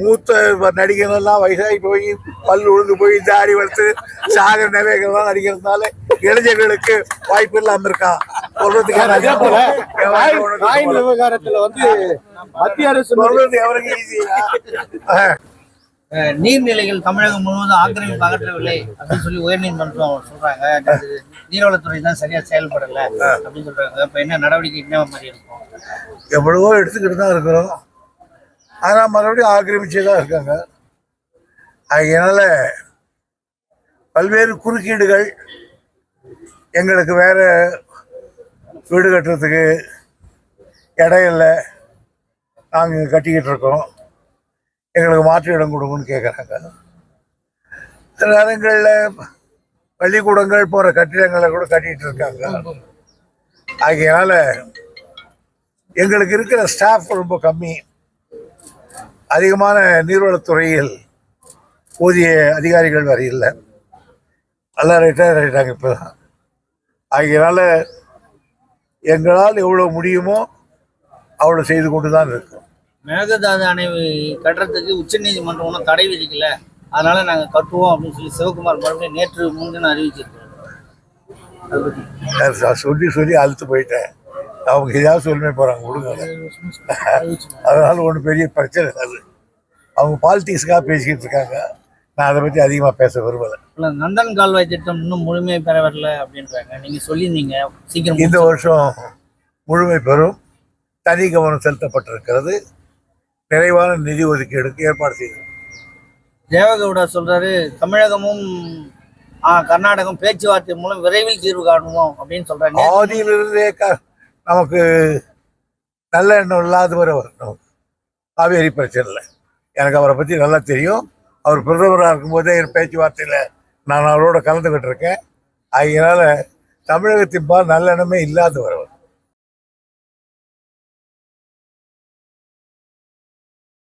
மூத்த நடிகர்கள்லாம் வயசாகி போய் பல் உழுந்து போய் தாடி வளர்த்து சாகர நிலைகள்லாம் நடிக்கிறதுனால இளைஞர்களுக்கு வாய்ப்பு இல்லாம இருக்கா சொல்றதுக்கான விவகாரத்துல வந்து மத்திய அரசு சொல்றது எவருக்கு ஈஸியா? நீர்நிலைகள் தமிழகம் முழுவதும் ஆக்கிரமிப்பு அகற்றவில்லை அப்படின்னு சொல்லி உயர்நீதிமன்றம் சொல்றாங்க. நீர்வளத்துறை தான் சரியா செயல்படல அப்படின்னு சொல்றாங்க. இப்ப என்ன நடவடிக்கை என்ன மாதிரி இருக்கும்? எவ்வளவோ எடுத்துக்கிட்டு தான் இருக்கிறோம். ஆனால் மறுபடியும் ஆக்கிரமிச்சே தான் இருக்காங்க. அதனால பல்வேறு குறுக்கீடுகள் எங்களுக்கு வேற வீடு கட்டுறதுக்கு இடம் இல்லை, நாங்கள் கட்டிக்கிட்டு இருக்கோம், எங்களுக்கு மாற்று இடம் கொடுங்கன்னு கேட்குறாங்க. சில நேரங்களில் பள்ளிக்கூடங்கள் போகிற கட்டிடங்களை கூட கட்டிகிட்டு இருக்காங்க. ஆகையினால எங்களுக்கு இருக்கிற ஸ்டாஃப் ரொம்ப கம்மி. அதிகமான நீர்வளத்துறையில் போதிய அதிகாரிகள் வரை இல்லை, எல்லாம் ரிட்டையர் ஆகிட்டாங்க இப்போ தான். ஆகையினால எங்களால் எவ்வளோ முடியுமோ அவ்வளோ செய்து கொண்டு தான் இருக்கும். மேகதாது அணை கட்டுறதுக்கு உச்சநீதிமன்றம் ஒன்றும் தடை விதிக்கல, அதனால நாங்கள் கட்டுவோம் அப்படின்னு சொல்லி சிவகுமார் மறுபடியும் நேற்று முன்தினம் அறிவிச்சிருக்கோம். சொல்லி அழுத்து போயிட்டேன். அவங்க ஏதாவது சொல்லுமே போகிறாங்க, விடுங்க. அதனால ஒன்றும் பெரிய பிரச்சனை அது. அவங்க பாலிட்டிக்ஸுக்காக பேசிக்கிட்டு இருக்காங்க. நான் அதை பற்றி அதிகமாக பேச விரும்பலை. நந்தன் கால்வாய் திட்டம் இன்னும் முழுமையை பெற வரல அப்படின்றாங்க. நீங்கள் சொல்லியிருந்தீங்க சீக்கிரம். இந்த வருஷம் முழுமை பெறும். தனி கவனம் செலுத்தப்பட்டிருக்கிறது. நிறைவான நிதி ஒதுக்கீடுக்கு ஏற்பாடு செய்யும். தேவகவுடா சொல்றாரு, தமிழகமும் கர்நாடகம் பேச்சுவார்த்தை மூலம் விரைவில் தீர்வு காணுவோம் அப்படின்னு சொல்றாங்க. ஆதியிலிருந்தே நமக்கு நல்ல எண்ணம் இல்லாதவர் அவர். நமக்கு காவேரி பிரச்சனை இல்லை. எனக்கு அவரை பற்றி நல்லா தெரியும். அவர் பிரதமராக இருக்கும்போதே பேச்சுவார்த்தையில் நான் அவரோட கலந்துக்கிட்டு இருக்கேன். அதனால தமிழகத்தின் நல்ல எண்ணமே இல்லாதவர் அவர்.